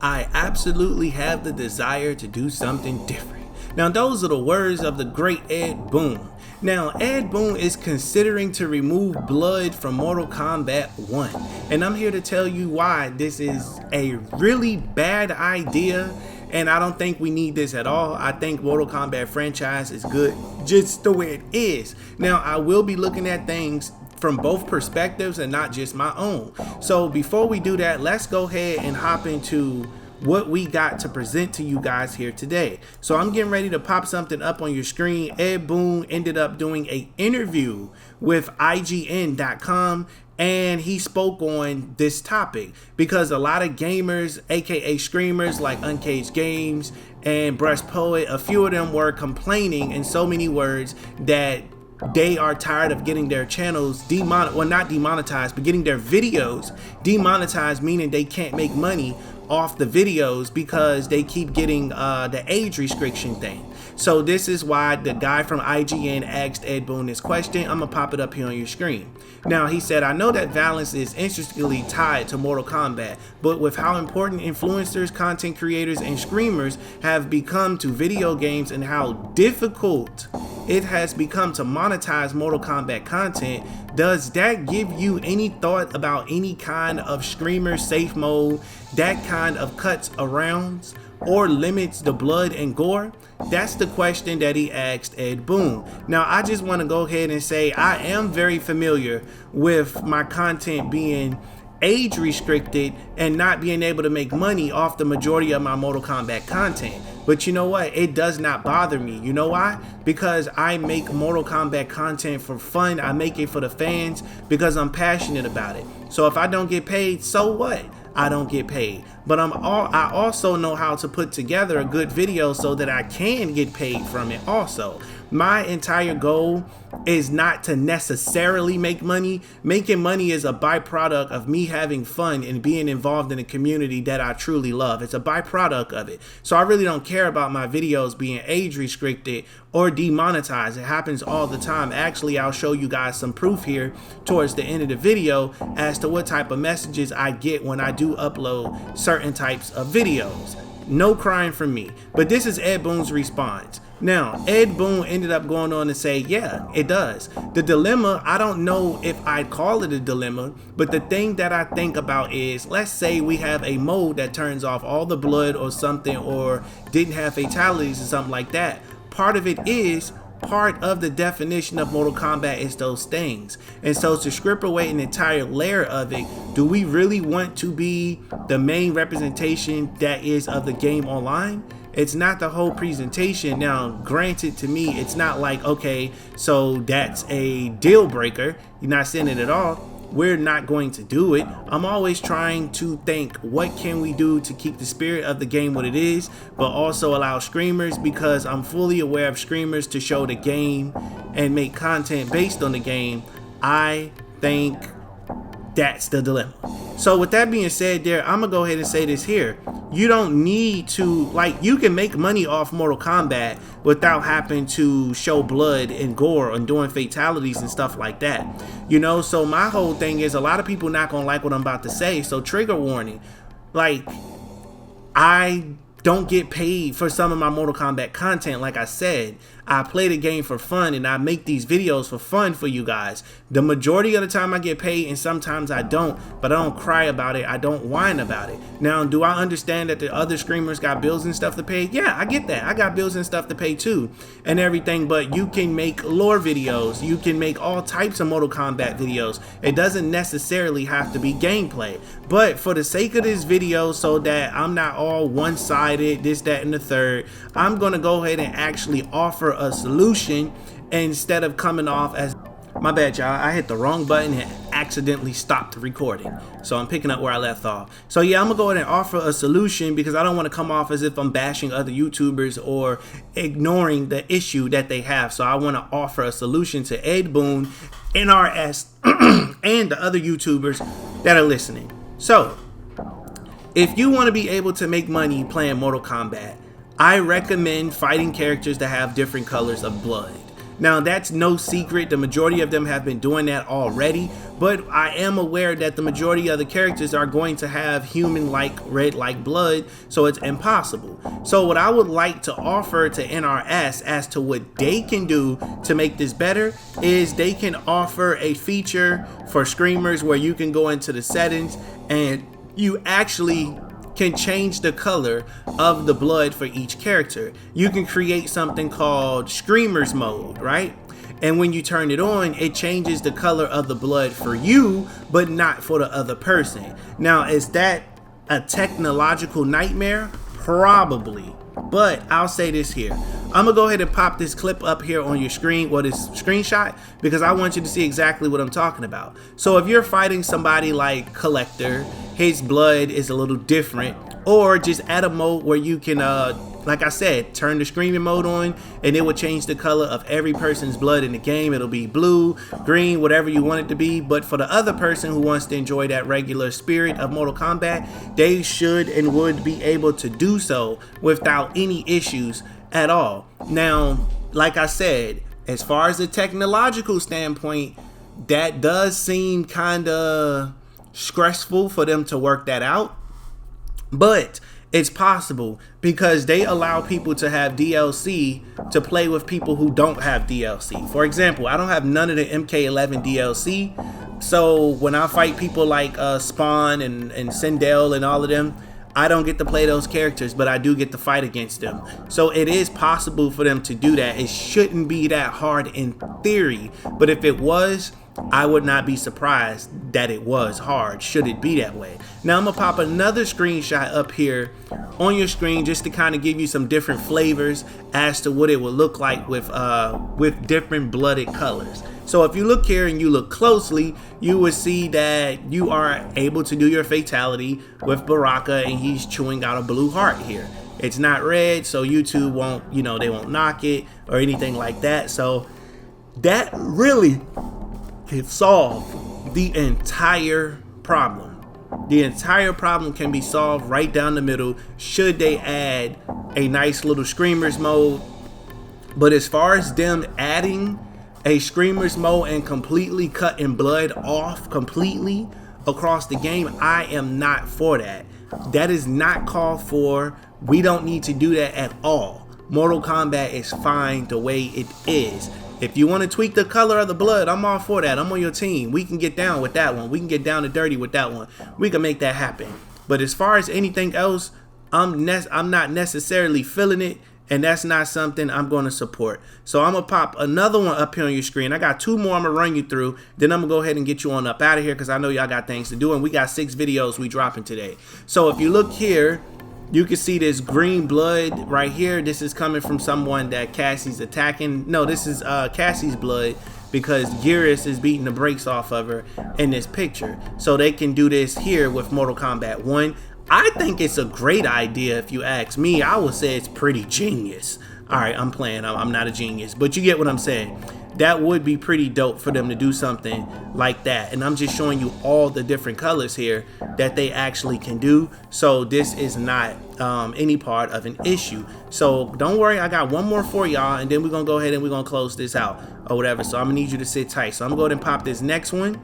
I absolutely have the desire to do something different. Now, those are the words of the great Ed Boon. Now, Ed Boon is considering to remove blood from Mortal Kombat 1. And I'm here to tell you why this is a really bad idea. And I don't think we need this at all. I think Mortal Kombat franchise is good just the way it is. Now, I will be looking at things from both perspectives and not just my own. So before we do that, let's go ahead and hop into what we got to present to you guys here today. So I'm getting ready to pop something up on your screen. Ed Boon ended up doing an interview with IGN.com, and he spoke on this topic because a lot of gamers, aka streamers like Uncaged Games and Breast Poet, a few of them were complaining in so many words that they are tired of getting their channels not demonetized, but getting their videos demonetized, meaning they can't make money off the videos because they keep getting the age restriction thing. So this is why the guy from IGN asked Ed Boon this question. I'm gonna pop it up here on your screen. Now, he said, I know that violence is intricately tied to Mortal Kombat, but with how important influencers, content creators, and streamers have become to video games and how difficult it has become to monetize Mortal Kombat content, does that give you any thought about any kind of streamer safe mode that kind of cuts around or limits the blood and gore? That's the question that he asked Ed Boon. Now, I just want to go ahead and say I am very familiar with my content being age restricted and not being able to make money off the majority of my Mortal Kombat content. But you know what? It does not bother me. You know why? Because I make Mortal Kombat content for fun. I make it for the fans because I'm passionate about it. So if I don't get paid, so what? I don't get paid. But I also know how to put together a good video so that I can get paid from it also. My entire goal is not to necessarily make money. Making money is a byproduct of me having fun and being involved in a community that I truly love. It's a byproduct of it. So I really don't care about my videos being age restricted or demonetized. It happens all the time. Actually, I'll show you guys some proof here towards the end of the video as to what type of messages I get when I do upload certain types of videos. No crying from me. But this is Ed Boon's response. Now, Ed Boon ended up going on to say, yeah, it does. The dilemma, I don't know if I'd call it a dilemma, but the thing that I think about is, let's say we have a mode that turns off all the blood or something, or didn't have fatalities or something like that. Part of it is, part of the definition of Mortal Kombat is those things. And so to strip away an entire layer of it, do we really want to be the main representation that is of the game online? It's not the whole presentation. Now, granted, to me, it's not like, okay, so that's a deal breaker. You're not saying it at all. We're not going to do it. I'm always trying to think, what can we do to keep the spirit of the game what it is, but also allow streamers, because I'm fully aware of streamers, to show the game and make content based on the game. I think that's the dilemma. So with that being said there, I'm gonna go ahead and say this here. You don't need to, like, you can make money off Mortal Kombat without having to show blood and gore and doing fatalities and stuff like that. You know, so my whole thing is, a lot of people not gonna like what I'm about to say, so trigger warning. Like, I don't get paid for some of my Mortal Kombat content. Like I said, I play the game for fun and I make these videos for fun for you guys. The majority of the time I get paid, and sometimes I don't, but I don't cry about it. I don't whine about it. Now, do I understand that the other streamers got bills and stuff to pay? Yeah, I get that. I got bills and stuff to pay too and everything, but you can make lore videos. You can make all types of Mortal Kombat videos. It doesn't necessarily have to be gameplay. But for the sake of this video, so that I'm not all one-sided, this, that, and the third, I'm gonna go ahead and actually offer a solution instead of coming off as, my bad y'all, I hit the wrong button and accidentally stopped recording, so I'm picking up where I left off. So yeah, I'm gonna go ahead and offer a solution because I don't want to come off as if I'm bashing other YouTubers or ignoring the issue that they have. So I want to offer a solution to Ed Boon, NRS, and the other YouTubers that are listening. So if you want to be able to make money playing Mortal Kombat, I recommend fighting characters that have different colors of blood. Now that's no secret, the majority of them have been doing that already, but I am aware that the majority of the characters are going to have human-like, red-like blood, so it's impossible. So what I would like to offer to NRS as to what they can do to make this better is they can offer a feature for screamers where you can go into the settings and you actually can change the color of the blood for each character. You can create something called Screamers mode, right? And when you turn it on, it changes the color of the blood for you, but not for the other person. Now, is that a technological nightmare? Probably. But I'll say this here. I'm gonna go ahead and pop this clip up here on your screen, or this screenshot, because I want you to see exactly what I'm talking about. So if you're fighting somebody like Collector, his blood is a little different, or just add a mode where you can, like I said, turn the screaming mode on and it will change the color of every person's blood in the game. It'll be blue, green, whatever you want it to be. But for the other person who wants to enjoy that regular spirit of Mortal Kombat, they should and would be able to do so without any issues at all. Now, like I said, as far as the technological standpoint, that does seem kind of stressful for them to work that out, but it's possible because they allow people to have DLC to play with people who don't have DLC. For example, I don't have none of the MK11 DLC, so when I fight people like Spawn and Sindel and all of them, I don't get to play those characters, but I do get to fight against them. So it is possible for them to do that. It shouldn't be that hard in theory, but if it was, I would not be surprised that it was hard, should it be that way. Now I'm gonna pop another screenshot up here on your screen just to kind of give you some different flavors as to what it would look like with different blooded colors. So if you look here and you look closely, you will see that you are able to do your fatality with Baraka, and he's chewing out a blue heart here. It's not red, so YouTube won't, they won't knock it or anything like that. So that really can solve the entire problem. The entire problem can be solved right down the middle should they add a nice little Screamers mode. But as far as them adding a Screamers mode and completely cutting blood off completely across the game, I am not for that. That is not called for. We don't need to do that at all. Mortal Kombat is fine the way it is. If you want to tweak the color of the blood, I'm all for that. I'm on your team. We can get down with that one. We can get down and dirty with that one. We can make that happen. But as far as anything else, I'm not necessarily feeling it, and that's not something I'm going to support. So I'm going to pop another one up here on your screen. I got two more I'm going to run you through. Then I'm going to go ahead and get you on up out of here because I know y'all got things to do, and we got 6 videos we dropping today. So if you look here, you can see this green blood right here. This is coming from someone that Cassie's attacking. No, this is Cassie's blood because Geras is beating the brakes off of her in this picture. So they can do this here with Mortal Kombat 1. I think it's a great idea if you ask me. I would say it's pretty genius. Alright, I'm playing. I'm not a genius, but you get what I'm saying. That would be pretty dope for them to do something like that. And I'm just showing you all the different colors here that they actually can do. So this is not any part of an issue. So don't worry, I got one more for y'all, and then we're gonna go ahead and we're gonna close this out or whatever. So I'm gonna need you to sit tight. So I'm gonna go ahead and pop this next one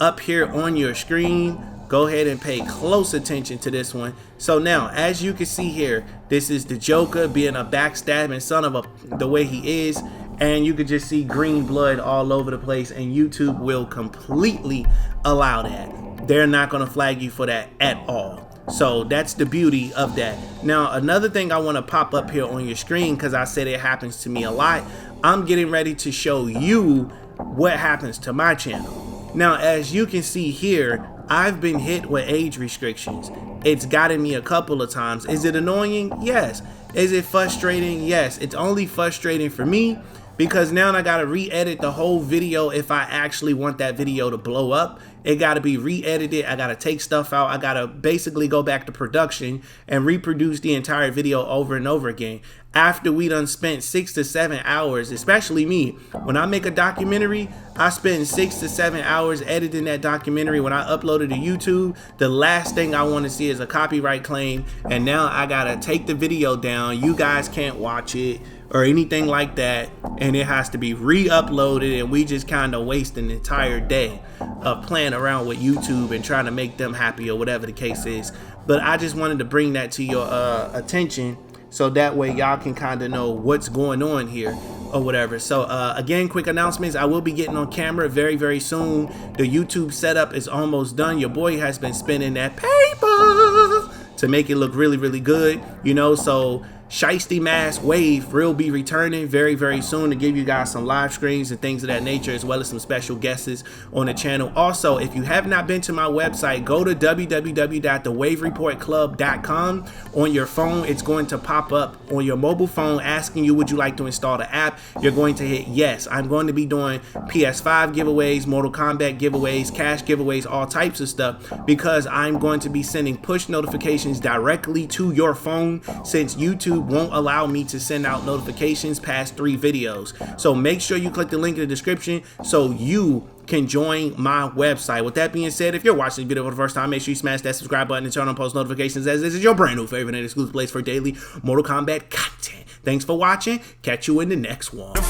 up here on your screen. Go ahead and pay close attention to this one. So now, as you can see here, this is the Joker being a backstabbing son of the way he is. And you can just see green blood all over the place, and YouTube will completely allow that. They're not going to flag you for that at all. So that's the beauty of that. Now, another thing I want to pop up here on your screen, because I said it happens to me a lot, I'm getting ready to show you what happens to my channel. Now, as you can see here, I've been hit with age restrictions. It's gotten me a couple of times. Is it annoying? Yes. Is it frustrating? Yes. It's only frustrating for me because now I gotta re-edit the whole video if I actually want that video to blow up. it got to be re-edited. I got to take stuff out. I got to basically go back to production and reproduce the entire video over and over again. After we done spent 6 to 7 hours, especially me, when I make a documentary, I spend 6 to 7 hours editing that documentary. When I upload it to YouTube, the last thing I want to see is a copyright claim, and now I gotta take the video down. You guys can't watch it or anything like that, and it has to be re-uploaded, and we just kind of waste an entire day of playing around with YouTube and trying to make them happy or whatever the case is. But I just wanted to bring that to your attention, so that way y'all can kind of know what's going on here or whatever. So again, quick announcements. I will be getting on camera very, very soon. The YouTube setup is almost done. Your boy has been spending that paper to make it look really, really good, you know. So Shiesty Mask Wave will be returning very, very soon to give you guys some live streams and things of that nature, as well as some special guests on the channel. Also, if you have not been to my website, go to www.thewavereportclub.com. On your phone, it's going to pop up on your mobile phone asking you, would you like to install the app? You're going to hit yes. I'm going to be doing PS5 giveaways, Mortal Kombat giveaways, cash giveaways, all types of stuff, because I'm going to be sending push notifications directly to your phone, since YouTube won't allow me to send out notifications past 3 videos. So make sure you click the link in the description so you can join my website. With that being said, if you're watching this video for the first time, make sure you smash that subscribe button and turn on post notifications, as this is your brand new favorite and exclusive place for daily Mortal Kombat content. Thanks for watching. Catch you in the next one. We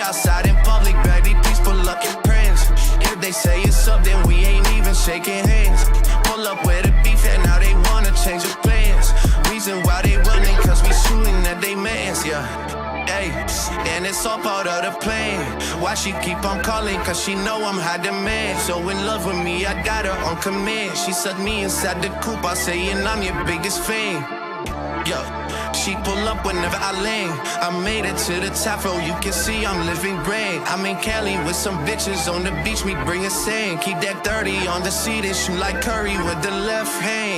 outside in public, baby, please pull up your prints. If they say it's up, then we ain't even shaking hands. Pull up with a beef and now they wanna change the plans. Reason why they running, cause we shooting at they mans, yeah. Hey, and it's all part of the plan. Why she keep on calling, cause she know I'm high demand. So in love with me, I got her on command. She sucked me inside the coupe, I say, and I'm your biggest fan. Yo, she pull up whenever I land. I made it to the top, so you can see I'm living grand. I'm in Cali with some bitches on the beach, we bring a sand. Keep that 30 on the seat and shoot like Curry with the left hand.